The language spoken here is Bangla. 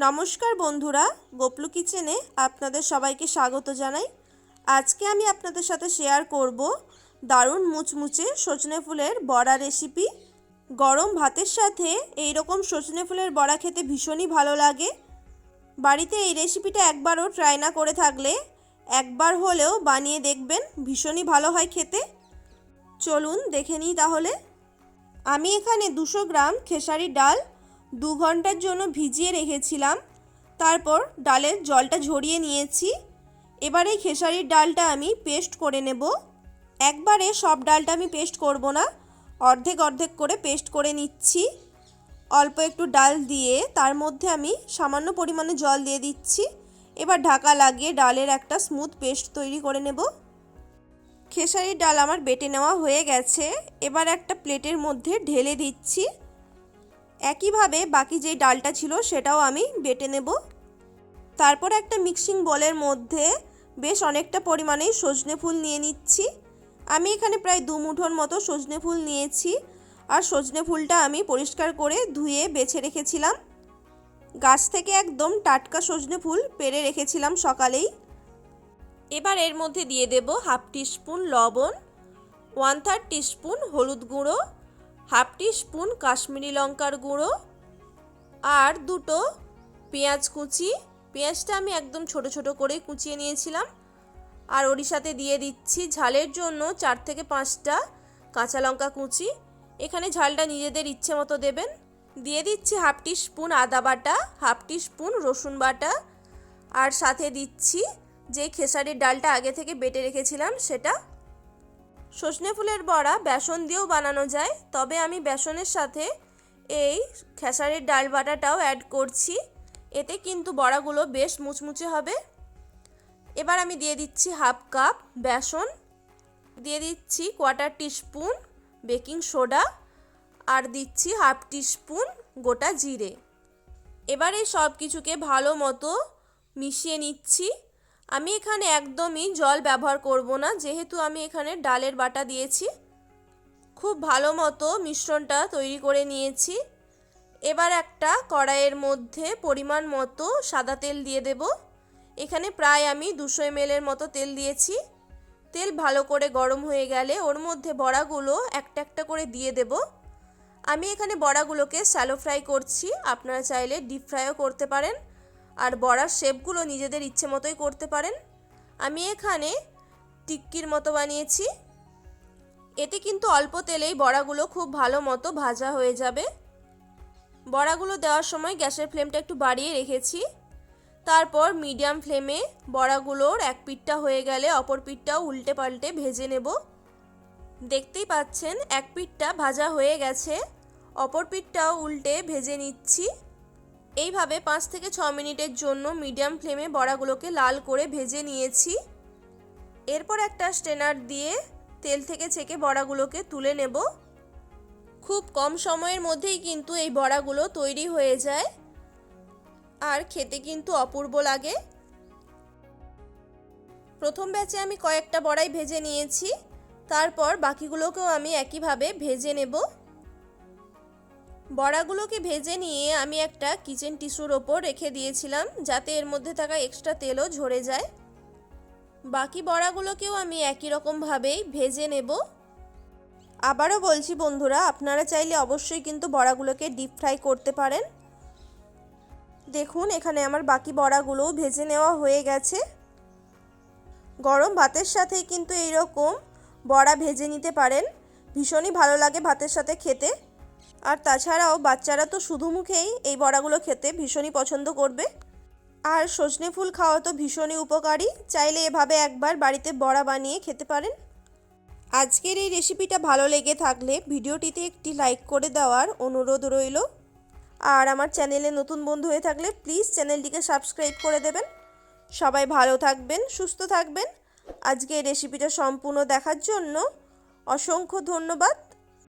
নমস্কার বন্ধুরা, গোপলু কিচেনে আপনাদের সবাইকে স্বাগত জানাই। আজকে আমি আপনাদের সাথে শেয়ার করব দারুণ মুচমুচে সজনে ফুলের বড়া রেসিপি। গরম ভাতের সাথে এই রকম সজনে ফুলের বড়া খেতে ভীষণই ভালো লাগে। বাড়িতে এই রেসিপিটা একবারও ট্রাই না করে থাকলে একবার হলেও বানিয়ে দেখবেন, ভীষণই ভালো হয় খেতে। চলুন দেখে নিই তাহলে। আমি এখানে 200 গ্রাম খেসারির ডাল 2 ঘন্টার জন্য ভিজিয়ে রেখেছিলাম। তারপর ডালের জলটা ঝরিয়ে নিয়েছি। এবার এই খেসারির ডালটা আমি পেস্ট করে নেব। একবারে সব ডালটা আমি পেস্ট করব না, অর্ধেক অর্ধেক করে পেস্ট করে নিচ্ছি। অল্প একটু ডাল দিয়ে তার মধ্যে আমি সামান্য পরিমাণে জল দিয়ে দিচ্ছি। এবার ঢাকা লাগিয়ে ডালের একটা স্মুথ পেস্ট তৈরি করে নেব। খেসারির ডাল আমার বেটে নেওয়া হয়ে গেছে। এবার একটা প্লেটের মধ্যে ঢেলে দিচ্ছি। একইভাবে বাকি যে ডালটা ছিল সেটাও আমি বেটে নেব। তারপর একটা মিক্সিং বোলের মধ্যে বেশ অনেকটা পরিমাণেই সজনে ফুল নিয়ে নিচ্ছি। আমি এখানে প্রায় 2 মুঠোর মতো সজনে ফুল নিয়েছি। আর সজনে ফুলটা আমি পরিষ্কার করে ধুয়ে বেছে রেখেছিলাম। গাছ থেকে একদম টাটকা সজনে ফুল পেড়ে রেখেছিলাম সকালেই। এবার এর মধ্যে দিয়ে দেব 1/2 টিস্পুন লবণ, 1/3 টিস্পুন হলুদ গুঁড়ো, 1/2 টিস্পুন কাশ্মীরি লঙ্কার গুঁড়ো আর 2টো পেঁয়াজ কুচি। পেঁয়াজটা আমি একদম ছোট ছোট করে কুচিয়ে নিয়েছিলাম। আর ওর সাথে দিয়ে দিচ্ছি ঝালের জন্য 4 থেকে 5টা কাঁচা লঙ্কা কুচি। এখানে ঝালটা নিজেদের ইচ্ছে মতো দেবেন। দিয়ে দিচ্ছি 1/2 টিস্পুন আদা বাটা, 1/2 টিস্পুন রসুন বাটা আর সাথে দিচ্ছি যে খেসারির ডালটা আগে থেকে বেটে রেখেছিলাম সেটা। সজনে ফুলের বড়া বেসন দিয়েও বানানো যায়, তবে আমি বেসনের সাথে এই খেসারির ডাল বাটাটাও অ্যাড করছি। এতে কিন্তু বড়াগুলো বেশ মুচমুচে হবে। এবার আমি দিয়ে দিচ্ছি 1/2 কাপ বেসন, দিয়ে দিচ্ছি 1/4 টিস্পুন বেকিং সোডা আর দিচ্ছি 1/2 টিস্পুন গোটা জিরে। এবার এই সব কিছুকে ভালো মতো মিশিয়ে নিচ্ছি। আমি এখানে একদমই জল ব্যবহার করব না, যেহেতু আমি এখানে ডালের বাটা দিয়েছি। খুব ভালো মতো মিশ্রণটা তৈরি করে নিয়েছি। এবার একটা কড়াইয়ের মধ্যে পরিমাণ মতো সাদা তেল দিয়ে দেব। এখানে প্রায় আমি 200 ml এর মতো তেল দিয়েছি। তেল ভালো করে গরম হয়ে গেলে ওর মধ্যে বড়াগুলো একটা একটা করে দিয়ে দেব। আমি এখানে বড়াগুলোকে শ্যালো ফ্রাই করছি, আপনারা চাইলে ডিপ ফ্রাইও করতে পারেন। আর বড়ার শেপগুলো নিজেদের ইচ্ছে মতোই করতে পারেন। আমি এখানে টিক্কির মতো বানিয়েছি। এতে কিন্তু অল্প তেলেই বড়াগুলো খুব ভালো মতো ভাজা হয়ে যাবে। বড়াগুলো দেওয়ার সময় গ্যাসের ফ্লেমটা একটু বাড়িয়ে রেখেছি। তারপর মিডিয়াম ফ্লেমে বড়াগুলোর এক পিঠটা হয়ে গেলে অপর পিঠটাও উল্টে পাল্টে ভেজে নেব। দেখতেই পাচ্ছেন এক পিঠটা ভাজা হয়ে গেছে, অপর পিঠটাও উল্টে ভেজে নিচ্ছি। এইভাবে 5 থেকে 6 মিনিটের জন্য মিডিয়াম ফ্লেমে বড়াগুলোকে লাল করে ভেজে নিয়েছি। এরপর একটা স্ট্রেনার দিয়ে তেল থেকে ছেঁকে বড়াগুলোকে তুলে নেব। খুব কম সময়ের মধ্যেই কিন্তু এই বড়াগুলো তৈরি হয়ে যায় আর খেতে কিন্তু অপূর্ব লাগে। প্রথম ব্যাচে আমি কয়েকটা বড়াই ভেজে নিয়েছি, তারপর বাকিগুলোকেও আমি একইভাবে ভেজে নেব। বড়াগুলোকে ভেজে নিয়ে আমি একটা কিচেন টিস্যুর ওপর রেখে দিয়েছিলাম, যাতে এর মধ্যে থাকা এক্সট্রা তেলও ঝরে যায়। বাকি বড়াগুলোকেও আমি একই রকমভাবেই ভেজে নেব। আবারও বলছি বন্ধুরা, আপনারা চাইলে অবশ্যই কিন্তু বড়াগুলোকে ডিপ ফ্রাই করতে পারেন। দেখুন এখানে আমার বাকি বড়াগুলোও ভেজে নেওয়া হয়ে গেছে। গরম ভাতের সাথে কিন্তু এইরকম বড়া ভেজে নিতে পারেন, ভীষণই ভালো লাগে ভাতের সাথে খেতে। আর তাছাড়াও বাচ্চারা তো শুধু মুখেই এই বড়াগুলো খেতে ভীষণই পছন্দ করবে। আর সজনে ফুল খাওয়া তো ভীষণই উপকারী, চাইলে এভাবে একবার বাড়িতে বড়া বানিয়ে খেতে পারেন। আজকের এই রেসিপিটা ভালো লেগে থাকলে ভিডিওটিতে একটি লাইক করে দেওয়ার অনুরোধ রইল। আর আমার চ্যানেলে নতুন বন্ধু হয়ে থাকলে প্লিজ চ্যানেলটিকে সাবস্ক্রাইব করে দেবেন। সবাই ভালো থাকবেন, সুস্থ থাকবেন। আজকে এই রেসিপিটা সম্পূর্ণ দেখার জন্য অসংখ্য ধন্যবাদ।